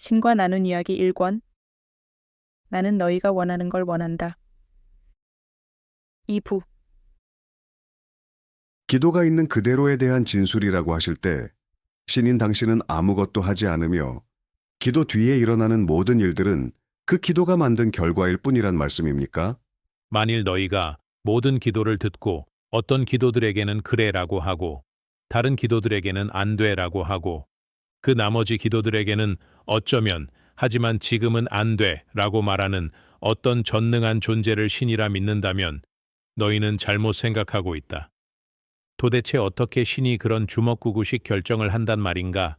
신과 나눈 이야기 1권. 나는 너희가 원하는 걸 원한다. 2부. 기도가 있는 그대로에 대한 진술이라고 하실 때 신인 당신은 아무것도 하지 않으며 기도 뒤에 일어나는 모든 일들은 그 기도가 만든 결과일 뿐이란 말씀입니까? 만일 너희가 모든 기도를 듣고 어떤 기도들에게는 그래라고 하고 다른 기도들에게는 안 돼라고 하고 그 나머지 기도들에게는 어쩌면 하지만 지금은 안 돼라고 말하는 어떤 전능한 존재를 신이라 믿는다면 너희는 잘못 생각하고 있다. 도대체 어떻게 신이 그런 주먹구구식 결정을 한단 말인가?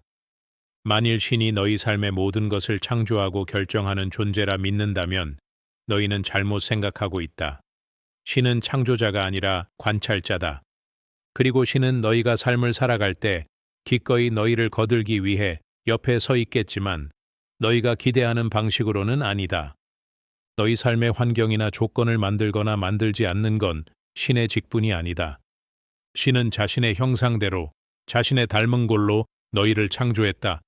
만일 신이 너희 삶의 모든 것을 창조하고 결정하는 존재라 믿는다면 너희는 잘못 생각하고 있다. 신은 창조자가 아니라 관찰자다. 그리고 신은 너희가 삶을 살아갈 때 기꺼이 너희를 거들기 위해 옆에 서 있겠지만 너희가 기대하는 방식으로는 아니다. 너희 삶의 환경이나 조건을 만들거나 만들지 않는 건 신의 직분이 아니다. 신은 자신의 형상대로 자신의 닮은 골로 너희를 창조했다.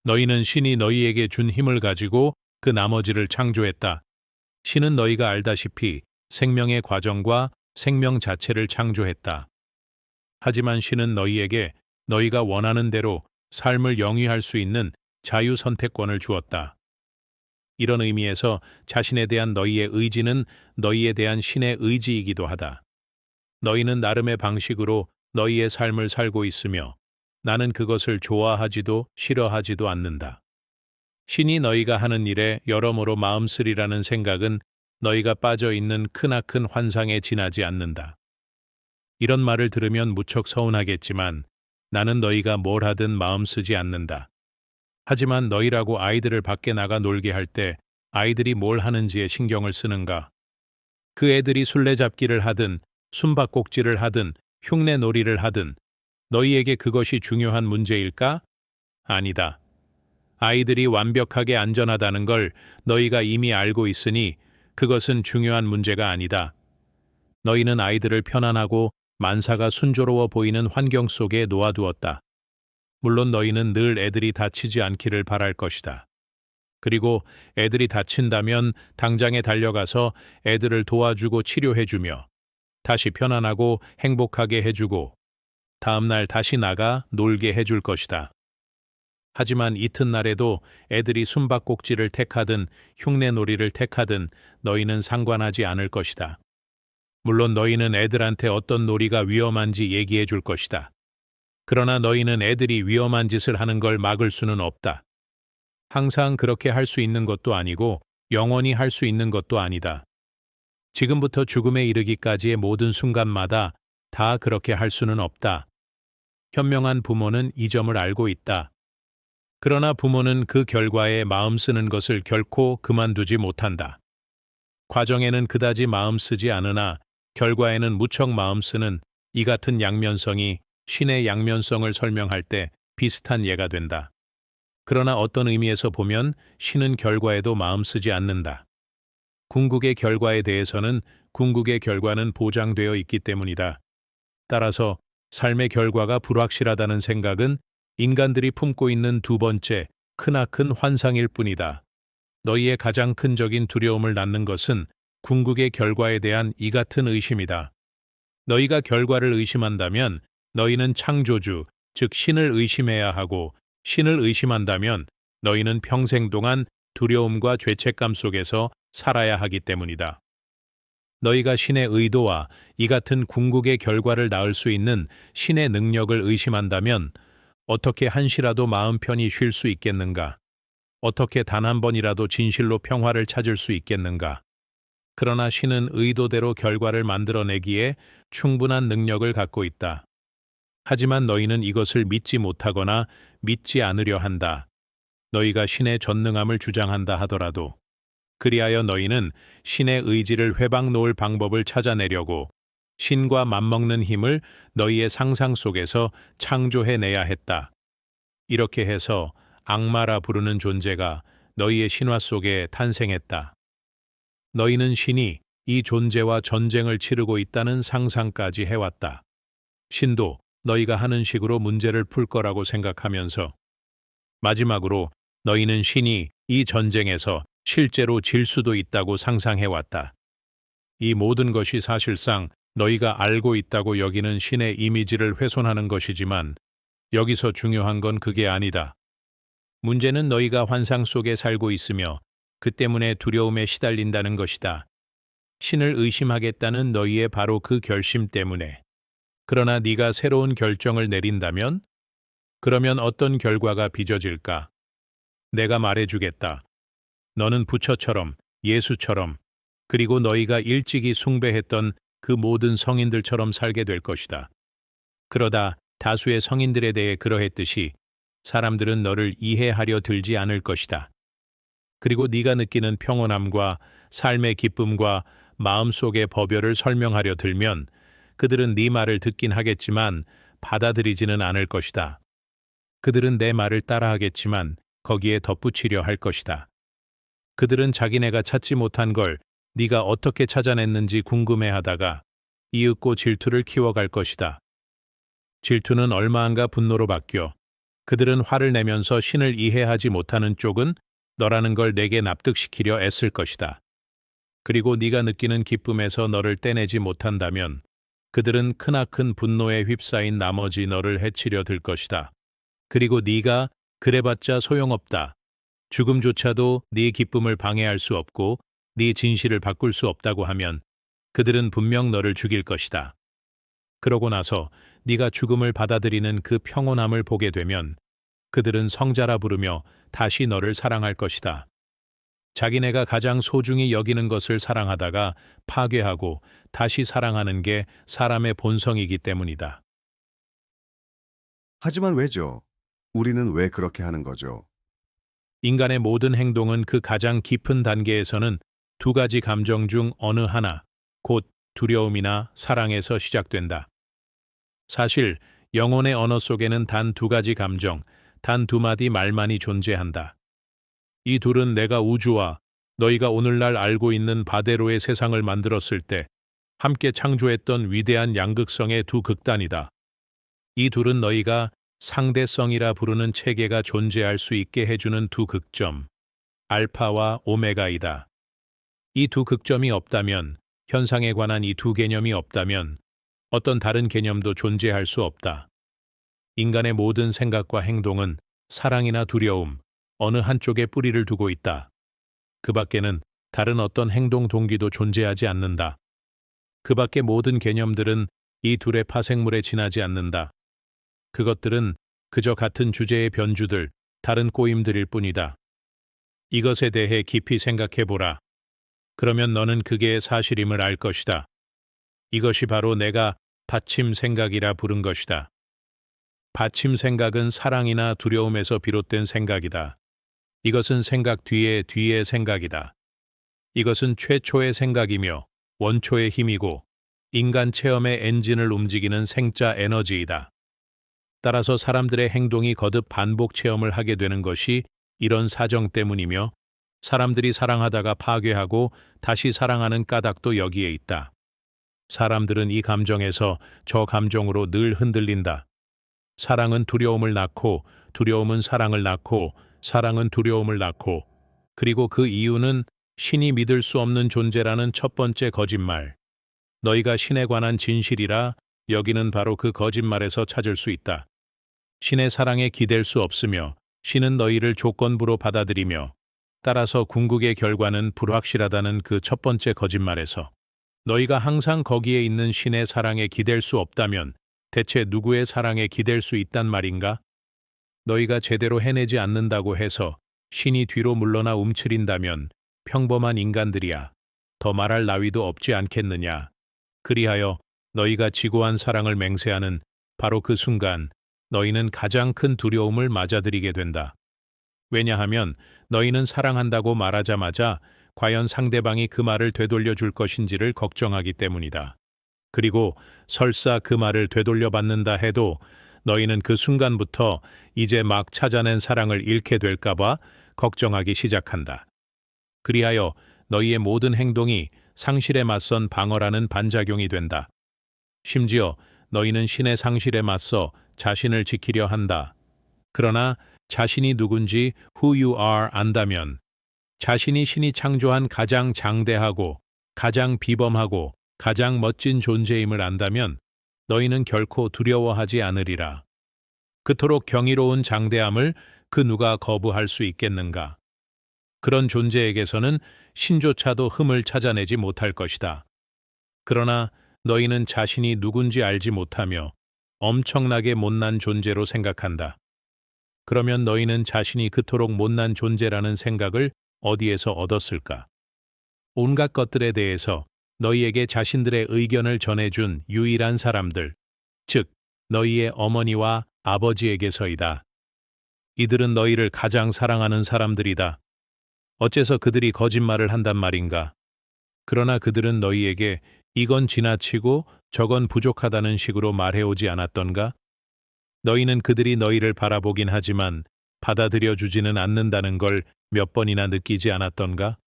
너희는 신이 너희에게 준 힘을 가지고 그 나머지를 창조했다. 신은 너희가 알다시피 생명의 과정과 생명 자체를 창조했다. 하지만 신은 너희에게 너희가 원하는 대로 삶을 영위할 수 있는 자유 선택권을 주었다. 이런 의미에서 자신에 대한 너희의 의지는 너희에 대한 신의 의지이기도 하다. 너희는 나름의 방식으로 너희의 삶을 살고 있으며 나는 그것을 좋아하지도 싫어하지도 않는다. 신이 너희가 하는 일에 여러모로 마음 쓰리라는 생각은 너희가 빠져 있는 크나큰 환상에 지나지 않는다. 이런 말을 들으면 무척 서운하겠지만 나는 너희가 뭘 하든 마음 쓰지 않는다. 하지만 너희라고 아이들을 밖에 나가 놀게 할 때 아이들이 뭘 하는지에 신경을 쓰는가? 그 애들이 술래잡기를 하든 숨바꼭질을 하든 흉내놀이를 하든 너희에게 그것이 중요한 문제일까? 아니다. 아이들이 완벽하게 안전하다는 걸 너희가 이미 알고 있으니 그것은 중요한 문제가 아니다. 너희는 아이들을 편안하고 만사가 순조로워 보이는 환경 속에 놓아두었다. 물론 너희는 늘 애들이 다치지 않기를 바랄 것이다. 그리고 애들이 다친다면 당장에 달려가서 애들을 도와주고 치료해주며 다시 편안하고 행복하게 해주고 다음날 다시 나가 놀게 해줄 것이다. 하지만 이튿날에도 애들이 숨바꼭질을 택하든 흉내놀이를 택하든 너희는 상관하지 않을 것이다. 물론 너희는 애들한테 어떤 놀이가 위험한지 얘기해 줄 것이다. 그러나 너희는 애들이 위험한 짓을 하는 걸 막을 수는 없다. 항상 그렇게 할 수 있는 것도 아니고 영원히 할 수 있는 것도 아니다. 지금부터 죽음에 이르기까지의 모든 순간마다 다 그렇게 할 수는 없다. 현명한 부모는 이 점을 알고 있다. 그러나 부모는 그 결과에 마음 쓰는 것을 결코 그만두지 못한다. 과정에는 그다지 마음 쓰지 않으나 결과에는 무척 마음 쓰는 이 같은 양면성이 신의 양면성을 설명할 때 비슷한 예가 된다. 그러나 어떤 의미에서 보면 신은 결과에도 마음 쓰지 않는다. 궁극의 결과에 대해서는 궁극의 결과는 보장되어 있기 때문이다. 따라서 삶의 결과가 불확실하다는 생각은 인간들이 품고 있는 두 번째 크나큰 환상일 뿐이다. 너희의 가장 큰 적인 두려움을 낳는 것은 궁극의 결과에 대한 이 같은 의심이다. 너희가 결과를 의심한다면 너희는 창조주, 즉 신을 의심해야 하고 신을 의심한다면 너희는 평생 동안 두려움과 죄책감 속에서 살아야 하기 때문이다. 너희가 신의 의도와 이 같은 궁극의 결과를 낳을 수 있는 신의 능력을 의심한다면 어떻게 한시라도 마음 편히 쉴 수 있겠는가? 어떻게 단 한 번이라도 진실로 평화를 찾을 수 있겠는가? 그러나 신은 의도대로 결과를 만들어내기에 충분한 능력을 갖고 있다. 하지만 너희는 이것을 믿지 못하거나 믿지 않으려 한다. 너희가 신의 전능함을 주장한다 하더라도. 그리하여 너희는 신의 의지를 회방 놓을 방법을 찾아내려고 신과 맞먹는 힘을 너희의 상상 속에서 창조해내야 했다. 이렇게 해서 악마라 부르는 존재가 너희의 신화 속에 탄생했다. 너희는 신이 이 존재와 전쟁을 치르고 있다는 상상까지 해왔다. 신도 너희가 하는 식으로 문제를 풀 거라고 생각하면서 마지막으로 너희는 신이 이 전쟁에서 실제로 질 수도 있다고 상상해왔다. 이 모든 것이 사실상 너희가 알고 있다고 여기는 신의 이미지를 훼손하는 것이지만 여기서 중요한 건 그게 아니다. 문제는 너희가 환상 속에 살고 있으며 그 때문에 두려움에 시달린다는 것이다. 신을 의심하겠다는 너희의 바로 그 결심 때문에. 그러나 네가 새로운 결정을 내린다면? 그러면 어떤 결과가 빚어질까? 내가 말해주겠다. 너는 부처처럼, 예수처럼, 그리고 너희가 일찍이 숭배했던 그 모든 성인들처럼 살게 될 것이다. 그러다 다수의 성인들에 대해 그러했듯이 사람들은 너를 이해하려 들지 않을 것이다. 그리고 네가 느끼는 평온함과 삶의 기쁨과 마음속의 법열을 설명하려 들면 그들은 네 말을 듣긴 하겠지만 받아들이지는 않을 것이다. 그들은 내 말을 따라하겠지만 거기에 덧붙이려 할 것이다. 그들은 자기네가 찾지 못한 걸 네가 어떻게 찾아냈는지 궁금해하다가 이윽고 질투를 키워갈 것이다. 질투는 얼마 안가 분노로 바뀌어 그들은 화를 내면서 신을 이해하지 못하는 쪽은 너라는 걸 내게 납득시키려 애쓸 것이다. 그리고 네가 느끼는 기쁨에서 너를 떼내지 못한다면 그들은 크나큰 분노에 휩싸인 나머지 너를 해치려 들 것이다. 그리고 네가 그래봤자 소용없다. 죽음조차도 네 기쁨을 방해할 수 없고 네 진실을 바꿀 수 없다고 하면 그들은 분명 너를 죽일 것이다. 그러고 나서 네가 죽음을 받아들이는 그 평온함을 보게 되면 그들은 성자라 부르며 다시 너를 사랑할 것이다. 자기네가 가장 소중히 여기는 것을 사랑하다가 파괴하고 다시 사랑하는 게 사람의 본성이기 때문이다. 하지만 왜죠? 우리는 왜 그렇게 하는 거죠? 인간의 모든 행동은 그 가장 깊은 단계에서는 두 가지 감정 중 어느 하나, 곧 두려움이나 사랑에서 시작된다. 사실 영혼의 언어 속에는 단 두 가지 감정, 단 두 마디 말만이 존재한다. 이 둘은 내가 우주와 너희가 오늘날 알고 있는 바대로의 세상을 만들었을 때 함께 창조했던 위대한 양극성의 두 극단이다. 이 둘은 너희가 상대성이라 부르는 체계가 존재할 수 있게 해주는 두 극점, 알파와 오메가이다. 이 두 극점이 없다면, 현상에 관한 이 두 개념이 없다면 어떤 다른 개념도 존재할 수 없다. 인간의 모든 생각과 행동은 사랑이나 두려움, 어느 한쪽에 뿌리를 두고 있다. 그 밖에는 다른 어떤 행동 동기도 존재하지 않는다. 그 밖의 모든 개념들은 이 둘의 파생물에 지나지 않는다. 그것들은 그저 같은 주제의 변주들, 다른 꼬임들일 뿐이다. 이것에 대해 깊이 생각해보라. 그러면 너는 그게 사실임을 알 것이다. 이것이 바로 내가 받침 생각이라 부른 것이다. 받침 생각은 사랑이나 두려움에서 비롯된 생각이다. 이것은 생각 뒤에 뒤의 생각이다. 이것은 최초의 생각이며 원초의 힘이고 인간 체험의 엔진을 움직이는 생자 에너지이다. 따라서 사람들의 행동이 거듭 반복 체험을 하게 되는 것이 이런 사정 때문이며 사람들이 사랑하다가 파괴하고 다시 사랑하는 까닭도 여기에 있다. 사람들은 이 감정에서 저 감정으로 늘 흔들린다. 사랑은 두려움을 낳고 두려움은 사랑을 낳고 사랑은 두려움을 낳고 그리고 그 이유는 신이 믿을 수 없는 존재라는 첫 번째 거짓말. 너희가 신에 관한 진실이라 여기는 바로 그 거짓말에서 찾을 수 있다. 신의 사랑에 기댈 수 없으며 신은 너희를 조건부로 받아들이며 따라서 궁극의 결과는 불확실하다는 그 첫 번째 거짓말에서 너희가 항상 거기에 있는 신의 사랑에 기댈 수 없다면 대체 누구의 사랑에 기댈 수 있단 말인가? 너희가 제대로 해내지 않는다고 해서 신이 뒤로 물러나 움츠린다면 평범한 인간들이야. 더 말할 나위도 없지 않겠느냐. 그리하여 너희가 지고한 사랑을 맹세하는 바로 그 순간 너희는 가장 큰 두려움을 맞아들이게 된다. 왜냐하면 너희는 사랑한다고 말하자마자 과연 상대방이 그 말을 되돌려 줄 것인지를 걱정하기 때문이다. 그리고 설사 그 말을 되돌려 받는다 해도 너희는 그 순간부터 이제 막 찾아낸 사랑을 잃게 될까봐 걱정하기 시작한다. 그리하여 너희의 모든 행동이 상실에 맞선 방어라는 반작용이 된다. 심지어 너희는 신의 상실에 맞서 자신을 지키려 한다. 그러나 자신이 누군지 who you are 안다면, 자신이 신이 창조한 가장 장대하고 가장 비범하고 가장 멋진 존재임을 안다면 너희는 결코 두려워하지 않으리라. 그토록 경이로운 장대함을 그 누가 거부할 수 있겠는가? 그런 존재에게서는 신조차도 흠을 찾아내지 못할 것이다. 그러나 너희는 자신이 누군지 알지 못하며 엄청나게 못난 존재로 생각한다. 그러면 너희는 자신이 그토록 못난 존재라는 생각을 어디에서 얻었을까? 온갖 것들에 대해서 너희에게 자신들의 의견을 전해준 유일한 사람들, 즉 너희의 어머니와 아버지에게서이다. 이들은 너희를 가장 사랑하는 사람들이다. 어째서 그들이 거짓말을 한단 말인가? 그러나 그들은 너희에게 이건 지나치고 저건 부족하다는 식으로 말해오지 않았던가? 너희는 그들이 너희를 바라보긴 하지만 받아들여 주지는 않는다는 걸 몇 번이나 느끼지 않았던가?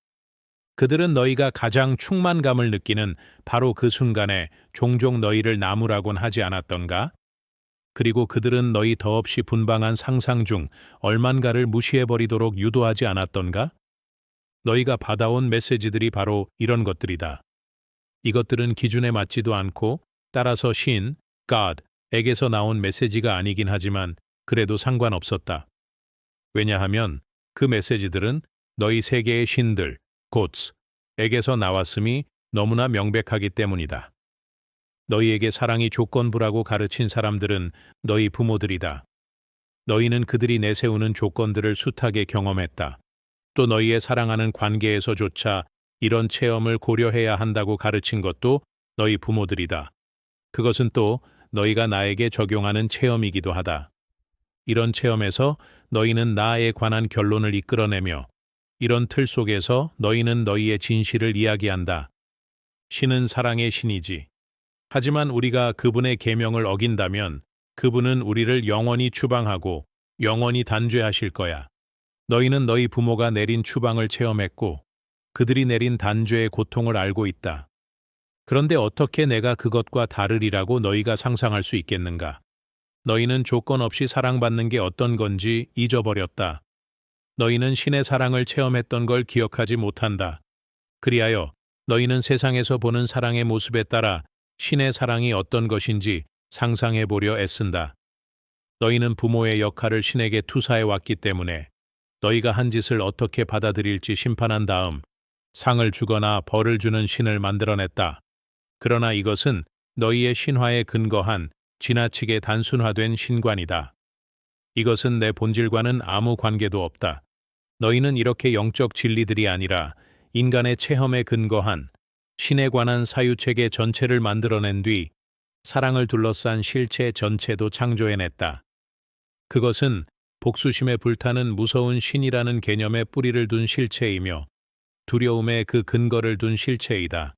그들은 너희가 가장 충만감을 느끼는 바로 그 순간에 종종 너희를 나무라곤 하지 않았던가? 그리고 그들은 너희 더없이 분방한 상상 중 얼만가를 무시해버리도록 유도하지 않았던가? 너희가 받아온 메시지들이 바로 이런 것들이다. 이것들은 기준에 맞지도 않고 따라서 신, God에게서 나온 메시지가 아니긴 하지만 그래도 상관없었다. 왜냐하면 그 메시지들은 너희 세계의 신들, gods에게서 나왔음이 너무나 명백하기 때문이다. 너희에게 사랑이 조건부라고 가르친 사람들은 너희 부모들이다. 너희는 그들이 내세우는 조건들을 숱하게 경험했다. 또 너희의 사랑하는 관계에서조차 이런 체험을 고려해야 한다고 가르친 것도 너희 부모들이다. 그것은 또 너희가 나에게 적용하는 체험이기도 하다. 이런 체험에서 너희는 나에 관한 결론을 이끌어내며 이런 틀 속에서 너희는 너희의 진실을 이야기한다. 신은 사랑의 신이지. 하지만 우리가 그분의 계명을 어긴다면 그분은 우리를 영원히 추방하고 영원히 단죄하실 거야. 너희는 너희 부모가 내린 추방을 체험했고 그들이 내린 단죄의 고통을 알고 있다. 그런데 어떻게 내가 그것과 다르리라고 너희가 상상할 수 있겠는가? 너희는 조건 없이 사랑받는 게 어떤 건지 잊어버렸다. 너희는 신의 사랑을 체험했던 걸 기억하지 못한다. 그리하여 너희는 세상에서 보는 사랑의 모습에 따라 신의 사랑이 어떤 것인지 상상해 보려 애쓴다. 너희는 부모의 역할을 신에게 투사해 왔기 때문에 너희가 한 짓을 어떻게 받아들일지 심판한 다음 상을 주거나 벌을 주는 신을 만들어냈다. 그러나 이것은 너희의 신화에 근거한 지나치게 단순화된 신관이다. 이것은 내 본질과는 아무 관계도 없다. 너희는 이렇게 영적 진리들이 아니라 인간의 체험에 근거한 신에 관한 사유체계 전체를 만들어낸 뒤 사랑을 둘러싼 실체 전체도 창조해냈다. 그것은 복수심에 불타는 무서운 신이라는 개념에 뿌리를 둔 실체이며 두려움에 그 근거를 둔 실체이다.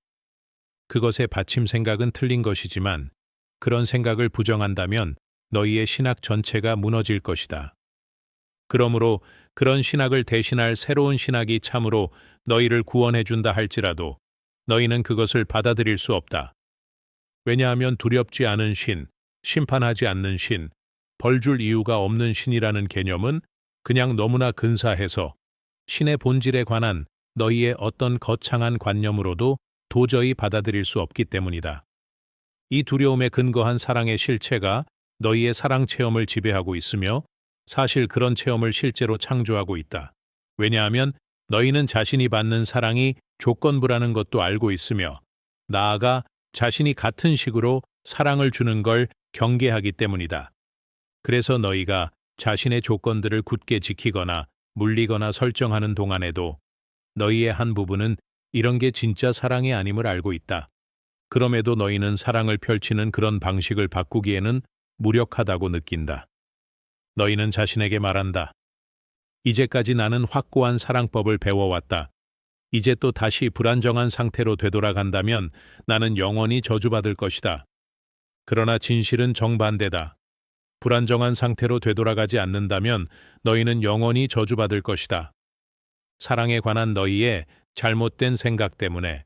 그것의 받침 생각은 틀린 것이지만 그런 생각을 부정한다면 너희의 신학 전체가 무너질 것이다. 그러므로 그런 신학을 대신할 새로운 신학이 참으로 너희를 구원해준다 할지라도 너희는 그것을 받아들일 수 없다. 왜냐하면 두렵지 않은 신, 심판하지 않는 신, 벌줄 이유가 없는 신이라는 개념은 그냥 너무나 근사해서 신의 본질에 관한 너희의 어떤 거창한 관념으로도 도저히 받아들일 수 없기 때문이다. 이 두려움에 근거한 사랑의 실체가 너희의 사랑 체험을 지배하고 있으며 사실 그런 체험을 실제로 창조하고 있다. 왜냐하면 너희는 자신이 받는 사랑이 조건부라는 것도 알고 있으며 나아가 자신이 같은 식으로 사랑을 주는 걸 경계하기 때문이다. 그래서 너희가 자신의 조건들을 굳게 지키거나 물리거나 설정하는 동안에도 너희의 한 부분은 이런 게 진짜 사랑이 아님을 알고 있다. 그럼에도 너희는 사랑을 펼치는 그런 방식을 바꾸기에는 무력하다고 느낀다. 너희는 자신에게 말한다. 이제까지 나는 확고한 사랑법을 배워왔다. 이제 또 다시 불안정한 상태로 되돌아간다면 나는 영원히 저주받을 것이다. 그러나 진실은 정반대다. 불안정한 상태로 되돌아가지 않는다면 너희는 영원히 저주받을 것이다. 사랑에 관한 너희의 잘못된 생각 때문에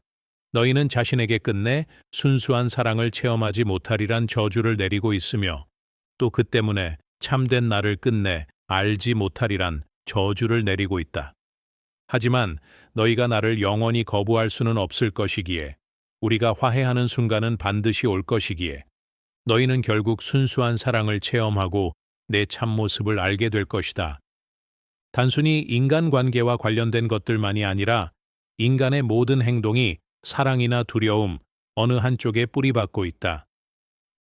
너희는 자신에게 끝내 순수한 사랑을 체험하지 못하리란 저주를 내리고 있으며 또 그 때문에 참된 나를 끝내 알지 못하리란 저주를 내리고 있다. 하지만 너희가 나를 영원히 거부할 수는 없을 것이기에 우리가 화해하는 순간은 반드시 올 것이기에 너희는 결국 순수한 사랑을 체험하고 내 참모습을 알게 될 것이다. 단순히 인간관계와 관련된 것들만이 아니라 인간의 모든 행동이 사랑이나 두려움 어느 한쪽에 뿌리박고 있다.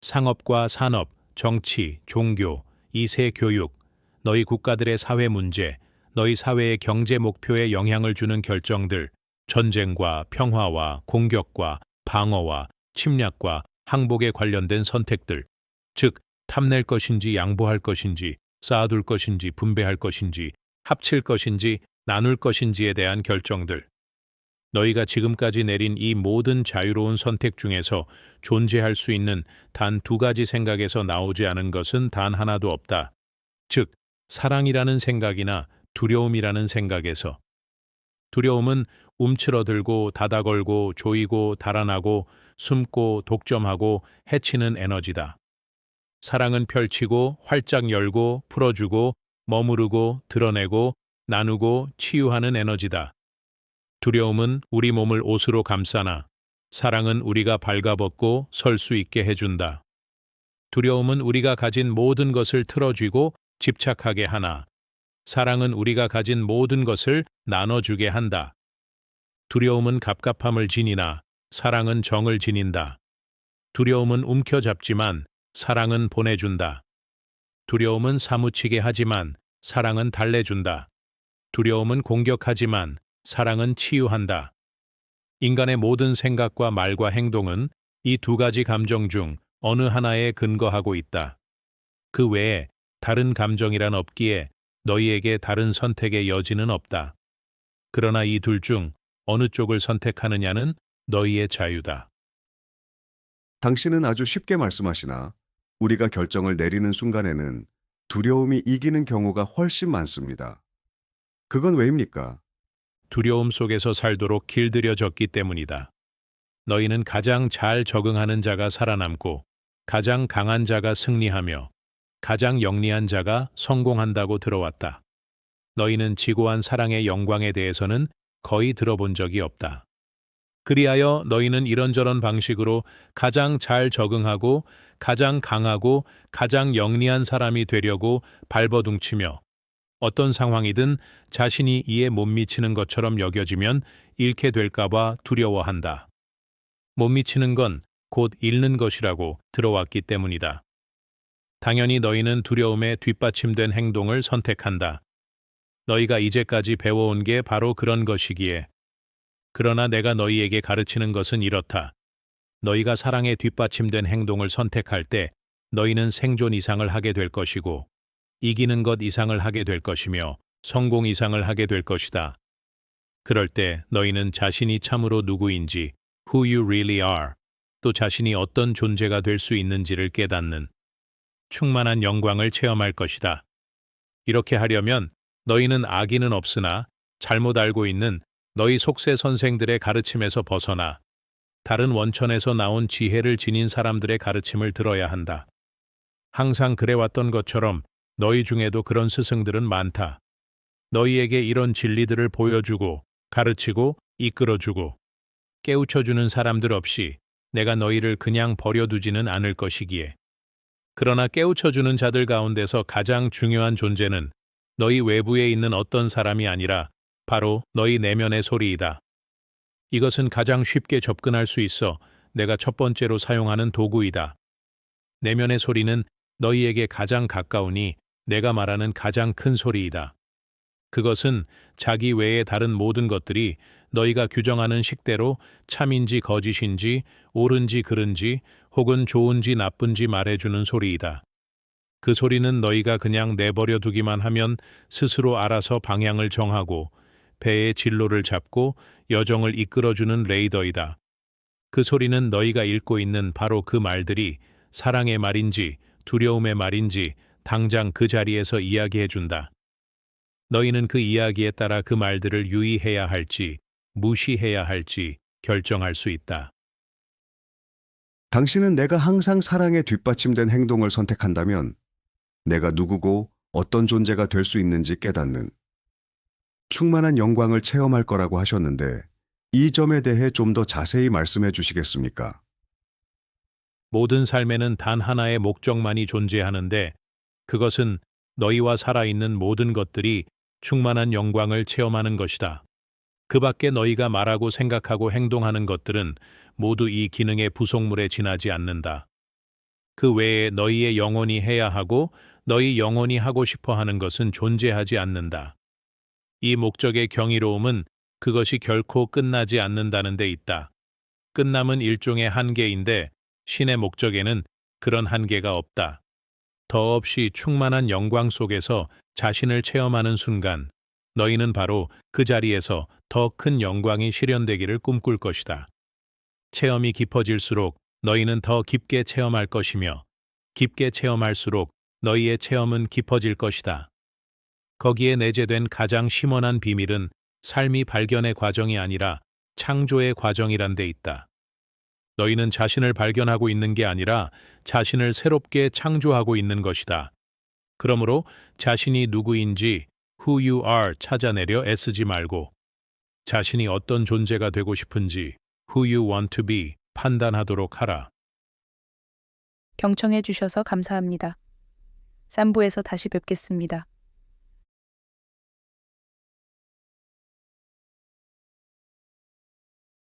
상업과 산업, 정치, 종교, 이 세 교육, 너희 국가들의 사회 문제, 너희 사회의 경제 목표에 영향을 주는 결정들, 전쟁과 평화와 공격과 방어와 침략과 항복에 관련된 선택들, 즉 탐낼 것인지 양보할 것인지 쌓아둘 것인지 분배할 것인지 합칠 것인지 나눌 것인지에 대한 결정들. 너희가 지금까지 내린 이 모든 자유로운 선택 중에서 존재할 수 있는 단 두 가지 생각에서 나오지 않은 것은 단 하나도 없다. 즉, 사랑이라는 생각이나 두려움이라는 생각에서. 두려움은 움츠러들고 닫아걸고 조이고 달아나고 숨고 독점하고 해치는 에너지다. 사랑은 펼치고 활짝 열고 풀어주고 머무르고 드러내고 나누고 치유하는 에너지다. 두려움은 우리 몸을 옷으로 감싸나 사랑은 우리가 발가벗고 설 수 있게 해준다. 두려움은 우리가 가진 모든 것을 틀어쥐고 집착하게 하나 사랑은 우리가 가진 모든 것을 나눠주게 한다. 두려움은 갑갑함을 지니나 사랑은 정을 지닌다. 두려움은 움켜잡지만 사랑은 보내준다. 두려움은 사무치게 하지만 사랑은 달래준다. 두려움은 공격하지만 사랑은 치유한다. 인간의 모든 생각과 말과 행동은 이 두 가지 감정 중 어느 하나에 근거하고 있다. 그 외에 다른 감정이란 없기에 너희에게 다른 선택의 여지는 없다. 그러나 이 둘 중 어느 쪽을 선택하느냐는 너희의 자유다. 당신은 아주 쉽게 말씀하시나 우리가 결정을 내리는 순간에는 두려움이 이기는 경우가 훨씬 많습니다. 그건 왜입니까? 두려움 속에서 살도록 길들여졌기 때문이다. 너희는 가장 잘 적응하는 자가 살아남고 가장 강한 자가 승리하며 가장 영리한 자가 성공한다고 들어왔다. 너희는 지고한 사랑의 영광에 대해서는 거의 들어본 적이 없다. 그리하여 너희는 이런저런 방식으로 가장 잘 적응하고 가장 강하고 가장 영리한 사람이 되려고 발버둥치며 어떤 상황이든 자신이 이에 못 미치는 것처럼 여겨지면 잃게 될까봐 두려워한다. 못 미치는 건 곧 잃는 것이라고 들어왔기 때문이다. 당연히 너희는 두려움에 뒷받침된 행동을 선택한다. 너희가 이제까지 배워온 게 바로 그런 것이기에. 그러나 내가 너희에게 가르치는 것은 이렇다. 너희가 사랑에 뒷받침된 행동을 선택할 때 너희는 생존 이상을 하게 될 것이고 이기는 것 이상을 하게 될 것이며 성공 이상을 하게 될 것이다. 그럴 때 너희는 자신이 참으로 누구인지 who you really are 또 자신이 어떤 존재가 될 수 있는지를 깨닫는 충만한 영광을 체험할 것이다. 이렇게 하려면 너희는 악의는 없으나 잘못 알고 있는 너희 속세 선생들의 가르침에서 벗어나 다른 원천에서 나온 지혜를 지닌 사람들의 가르침을 들어야 한다. 항상 그래왔던 것처럼 너희 중에도 그런 스승들은 많다. 너희에게 이런 진리들을 보여주고 가르치고 이끌어주고 깨우쳐주는 사람들 없이 내가 너희를 그냥 버려두지는 않을 것이기에. 그러나 깨우쳐주는 자들 가운데서 가장 중요한 존재는 너희 외부에 있는 어떤 사람이 아니라 바로 너희 내면의 소리이다. 이것은 가장 쉽게 접근할 수 있어 내가 첫 번째로 사용하는 도구이다. 내면의 소리는 너희에게 가장 가까우니 내가 말하는 가장 큰 소리이다. 그것은 자기 외의 다른 모든 것들이 너희가 규정하는 식대로 참인지 거짓인지 옳은지 그른지 혹은 좋은지 나쁜지 말해주는 소리이다. 그 소리는 너희가 그냥 내버려 두기만 하면 스스로 알아서 방향을 정하고 배의 진로를 잡고 여정을 이끌어주는 레이더이다. 그 소리는 너희가 읽고 있는 바로 그 말들이 사랑의 말인지 두려움의 말인지 당장 그 자리에서 이야기해준다. 너희는 그 이야기에 따라 그 말들을 유의해야 할지 무시해야 할지 결정할 수 있다. 당신은 내가 항상 사랑에 뒷받침된 행동을 선택한다면 내가 누구고 어떤 존재가 될 수 있는지 깨닫는 충만한 영광을 체험할 거라고 하셨는데 이 점에 대해 좀 더 자세히 말씀해 주시겠습니까? 모든 삶에는 단 하나의 목적만이 존재하는데 그것은 너희와 살아있는 모든 것들이 충만한 영광을 체험하는 것이다. 그 밖에 너희가 말하고 생각하고 행동하는 것들은 모두 이 기능의 부속물에 지나지 않는다. 그 외에 너희의 영혼이 해야 하고 너희 영혼이 하고 싶어 하는 것은 존재하지 않는다. 이 목적의 경이로움은 그것이 결코 끝나지 않는다는 데 있다. 끝남은 일종의 한계인데 신의 목적에는 그런 한계가 없다. 더없이 충만한 영광 속에서 자신을 체험하는 순간 너희는 바로 그 자리에서 더 큰 영광이 실현되기를 꿈꿀 것이다. 체험이 깊어질수록 너희는 더 깊게 체험할 것이며 깊게 체험할수록 너희의 체험은 깊어질 것이다. 거기에 내재된 가장 심원한 비밀은 삶이 발견의 과정이 아니라 창조의 과정이란 데 있다. 너희는 자신을 발견하고 있는 게 아니라 자신을 새롭게 창조하고 있는 것이다. 그러므로 자신이 누구인지 who you are 찾아내려 애쓰지 말고 자신이 어떤 존재가 되고 싶은지 who you want to be 판단하도록 하라. 경청해 주셔서 감사합니다. 3부에서 다시 뵙겠습니다.